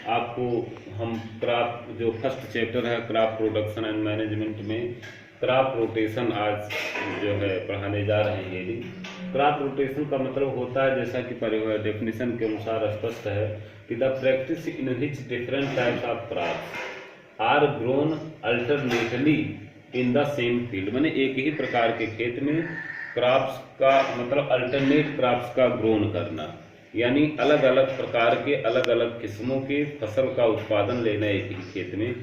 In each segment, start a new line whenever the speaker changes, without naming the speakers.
आपको हम क्रॉप जो फर्स्ट चैप्टर है क्रॉप प्रोडक्शन एंड मैनेजमेंट में क्रॉप रोटेशन आज जो है पढ़ाने जा रहे हैं। यदि क्रॉप रोटेशन का मतलब होता है, जैसा कि डेफिनेशन के अनुसार स्पष्ट है कि the practice in which different types of crops are grown alternately in the same field. मैंने एक ही प्रकार के खेत में क्रॉप्स का मतलब अल्टरनेट क्रॉप्स का ग्रोन करना, यानी अलग अलग प्रकार के अलग अलग किस्मों के फसल का उत्पादन लेना एक ही खेत में,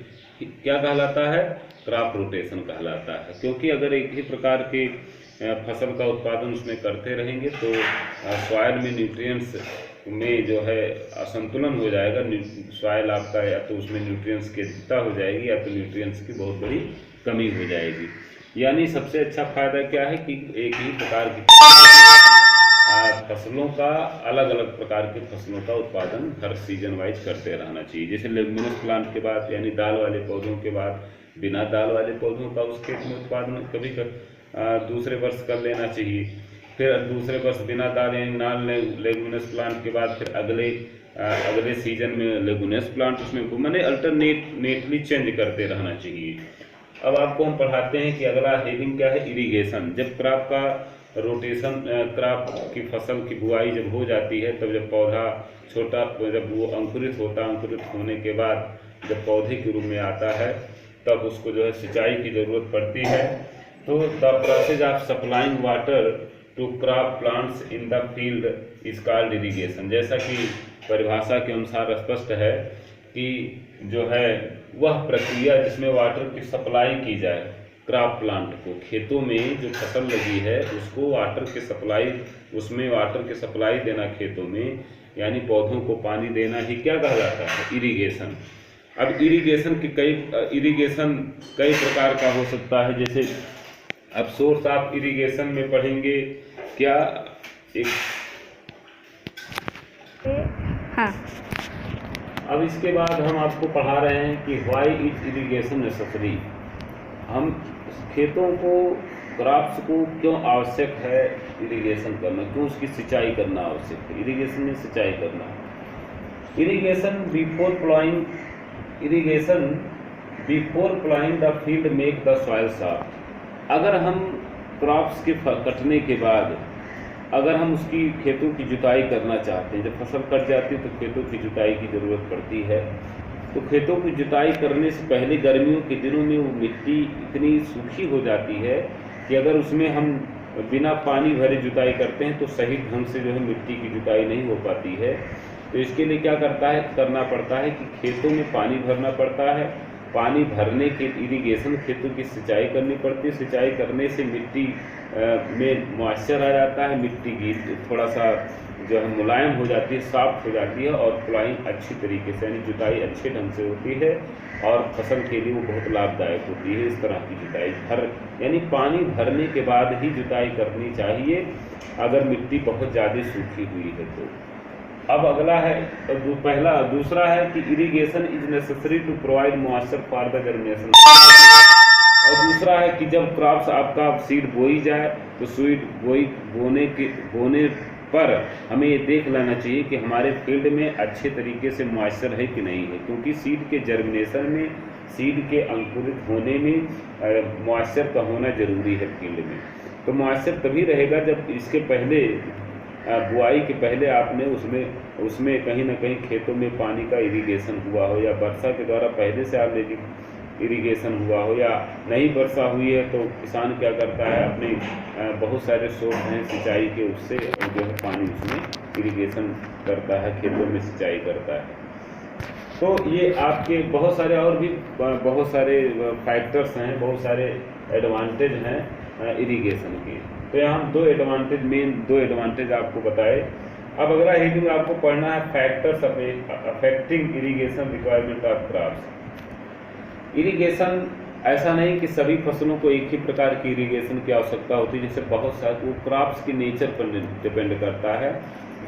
क्या कहलाता है? क्रॉप रोटेशन कहलाता है। क्योंकि अगर एक ही प्रकार के फसल का उत्पादन उसमें करते रहेंगे तो सॉइल में न्यूट्रिएंट्स में जो है असंतुलन हो जाएगा। सॉइल आपका या तो उसमें न्यूट्रिएंट्स की अधिकता हो जाएगी या तो न्यूट्रिएंट्स की बहुत बड़ी कमी हो जाएगी। यानी सबसे अच्छा फायदा क्या है कि एक ही प्रकार की फसलों का अलग अलग प्रकार के फसलों का उत्पादन हर सीजन वाइज करते रहना चाहिए। जैसे लेगुमिनस प्लांट के बाद यानी दाल वाले पौधों के बाद बिना दाल वाले पौधों का उस खेत में उत्पादन कभी दूसरे वर्ष कर लेना चाहिए। फिर दूसरे वर्ष बिना दाल यानी नॉन लेगुमिनस प्लांट के बाद फिर अगले सीजन में लेगुमिनस प्लांट उसमें मैंने अल्टरनेटली चेंज करते रहना चाहिए। अब आपको हम पढ़ाते हैं कि अगला हेडिंग क्या है, इरिगेशन। जब क्रॉप का रोटेशन क्रॉप की फसल की बुआई जब हो जाती है, तब जब पौधा छोटा जब वो अंकुरित होता, अंकुरित होने के बाद जब पौधे के रूप में आता है तब उसको जो है सिंचाई की ज़रूरत पड़ती है। तो the process of supplying water to crop plants in the field is called irrigation. जैसा कि परिभाषा के अनुसार स्पष्ट है कि जो है वह प्रक्रिया जिसमें वाटर की सप्लाई की जाए क्रॉप प्लांट को, खेतों में जो फसल लगी है उसको वाटर की सप्लाई, उसमें वाटर की सप्लाई देना खेतों में, यानी पौधों को पानी देना ही क्या कहलाता है? इरिगेशन। अब इरिगेशन कई प्रकार का हो सकता है। जैसे अब सोर्स ऑफ इरिगेशन में पढ़ेंगे क्या एक हाँ। अब इसके बाद हम आपको पढ़ा रहे हैं कि व्हाई इज इरिगेशन नेसेसरी। हम खेतों को क्रॉप्स को क्यों आवश्यक है इरिगेशन करना, क्यों उसकी सिंचाई करना आवश्यक है। इरिगेशन में सिंचाई करना, irrigation before प्लाइंग the field make the soil soft. अगर हम क्रॉप्स के कटने के बाद अगर हम उसकी खेतों की जुताई करना चाहते हैं, जब फसल कट जाती है तो खेतों की जुताई की ज़रूरत पड़ती है। तो खेतों की जुताई करने से पहले गर्मियों के दिनों में वो मिट्टी इतनी सूखी हो जाती है कि अगर उसमें हम बिना पानी भरे जुताई करते हैं तो सही ढंग से जो है मिट्टी की जुताई नहीं हो पाती है। तो इसके लिए क्या करना पड़ता है कि खेतों में पानी भरना पड़ता है। पानी भरने के इरिगेशन खेतों की सिंचाई करनी पड़ती है। सिंचाई करने से मिट्टी में मॉइस्चर आ जाता है, मिट्टी थोड़ा सा जो है मुलायम हो जाती है, सॉफ्ट हो जाती है और प्लाइंग अच्छी तरीके से यानी जुताई अच्छे ढंग से होती है और फसल के लिए वो बहुत लाभदायक होती है। इस तरह की जुताई यानी पानी भरने के बाद ही जुताई करनी चाहिए अगर मिट्टी बहुत ज़्यादा सूखी हुई है तो। अब अगला है दूसरा है कि irrigation is necessary to provide moisture for the germination. और दूसरा है कि जब क्रॉप्स आपका सीड बोई जाए तो सीड बोने पर हमें ये देख लेना चाहिए कि हमारे फील्ड में अच्छे तरीके से मॉइस्चर है कि नहीं है, क्योंकि सीड के जर्मिनेशन में, सीड के अंकुरित होने में मॉइस्चर का होना जरूरी है फील्ड में। तो मॉइस्चर तभी रहेगा जब इसके पहले बुआई के पहले आपने उसमें कहीं ना कहीं खेतों में पानी का इरिगेशन हुआ हो, या वर्षा के द्वारा पहले से ऑलरेडी इरिगेशन हुआ हो, या नहीं वर्षा हुई है तो किसान क्या करता है अपने बहुत सारे सोर्स हैं सिंचाई के, उससे जो है पानी उसमें इरिगेशन करता है, खेतों में सिंचाई करता है। तो ये आपके बहुत सारे और भी बहुत सारे फैक्टर्स हैं, बहुत सारे एडवांटेज हैं इरिगेशन के। तो यहाँ हम दो एडवांटेज आपको बताए। अब अगला हेडिंग आपको पढ़ना है factors affecting irrigation requirement of crops. Irrigation ऐसा नहीं कि सभी फसलों को एक ही प्रकार की इरिगेशन की आवश्यकता होती है। जैसे बहुत सारे वो क्रॉप्स की नेचर पर डिपेंड करता है,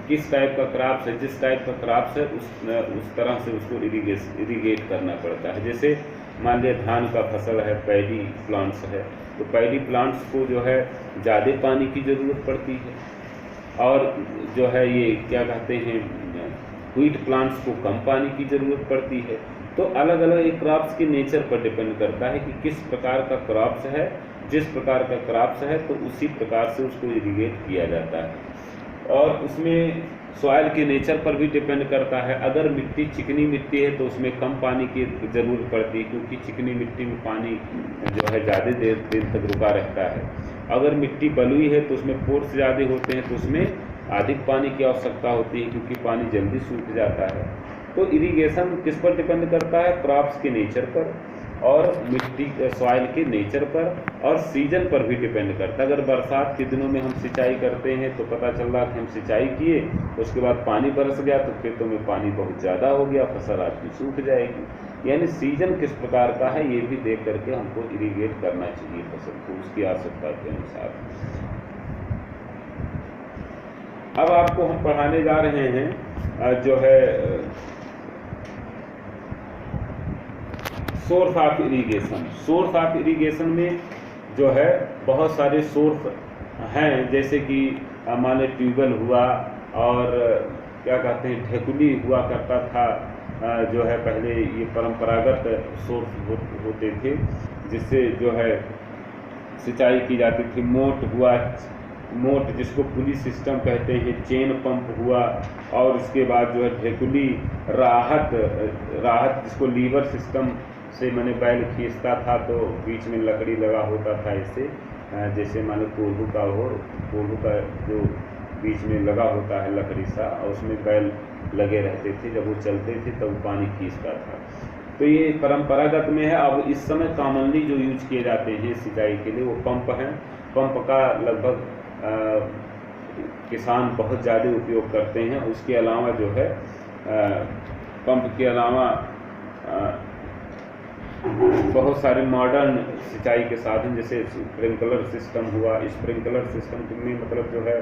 किस टाइप का क्रॉप्स है, जिस टाइप का क्रॉप्स है उस तरह से उसको इरिगेट करना पड़ता है। जैसे मान लिया धान का फसल है, पैडी प्लांट्स है, तो पैडी प्लांट्स को जो है ज़्यादा पानी की ज़रूरत पड़ती है। और जो है ये क्या कहते हैं व्हीट प्लांट्स को कम पानी की ज़रूरत पड़ती है। तो अलग अलग एक क्रॉप्स के नेचर पर डिपेंड करता है कि किस प्रकार का क्रॉप्स है। जिस प्रकार का क्रॉप्स है तो उसी प्रकार से उसको इरिगेट किया जाता है। और उसमें सॉइल के नेचर पर भी डिपेंड करता है। अगर मिट्टी चिकनी मिट्टी है तो उसमें कम पानी की ज़रूरत पड़ती है, क्योंकि चिकनी मिट्टी में पानी जो है ज़्यादा देर तक रुका रहता है। अगर मिट्टी बलुई है तो उसमें पोर्स ज़्यादा होते हैं, तो उसमें अधिक पानी की आवश्यकता होती है, क्योंकि पानी जल्दी सूख जाता है। तो इरिगेशन किस पर डिपेंड करता है? क्रॉप्स के नेचर पर और मिट्टी सॉइल के नेचर पर और सीजन पर भी डिपेंड करता है। अगर बरसात के दिनों में हम सिंचाई करते हैं तो पता चल रहा कि हम सिंचाई किए, उसके बाद पानी बरस गया तो खेतों में पानी बहुत ज़्यादा हो गया, फसल आपकी सूख जाएगी। यानी सीजन किस प्रकार का है ये भी देख करके हमको इरिगेट करना चाहिए फसल को, उसकी आवश्यकता के अनुसार। अब आपको हम पढ़ाने जा रहे हैं जो है source of irrigation. Source of irrigation में जो है बहुत सारे सोर्स हैं, जैसे कि मान लीजिए ट्यूबवेल हुआ, और क्या कहते हैं ढेकुली हुआ करता था, जो है पहले ये परंपरागत सोर्स होते थे जिससे जो है सिंचाई की जाती थी। मोट हुआ, मोट जिसको पुली सिस्टम कहते हैं, चेन पंप हुआ, और उसके बाद जो है ढेकुली, राहत जिसको लीवर सिस्टम से मैंने बैल खींचता था तो बीच में लकड़ी लगा होता था ऐसे, जैसे मानो कोल्हू का हो, कोल्हू का जो बीच में लगा होता है लकड़ी सा, और उसमें बैल लगे रहते थे, जब वो चलते थे तब वो पानी खींचता था। तो ये परंपरागत में है। अब इस समय कॉमनली जो यूज किए जाते हैं सिंचाई के लिए वो पंप हैं। पंप का लगभग किसान बहुत ज़्यादा उपयोग करते हैं। उसके अलावा जो है पंप के अलावा बहुत सारे मॉडर्न सिंचाई के साधन, जैसे स्प्रिंकलर सिस्टम हुआ। स्प्रिंकलर सिस्टम में मतलब जो है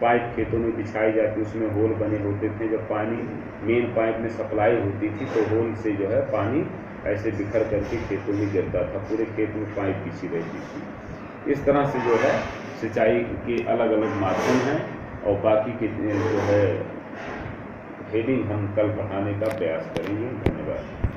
पाइप खेतों में बिछाई जाती, उसमें होल बने होते थे। जब पानी मेन पाइप में सप्लाई होती थी तो होल से जो है पानी ऐसे बिखर करके खेतों में गिरता था, पूरे खेत में पाइप बिछी रहती थी। इस तरह से जो है सिंचाई के अलग अलग माध्यम हैं, और बाकी के जो है हेडिंग हम कल पढ़ाने का प्रयास करेंगे। धन्यवाद।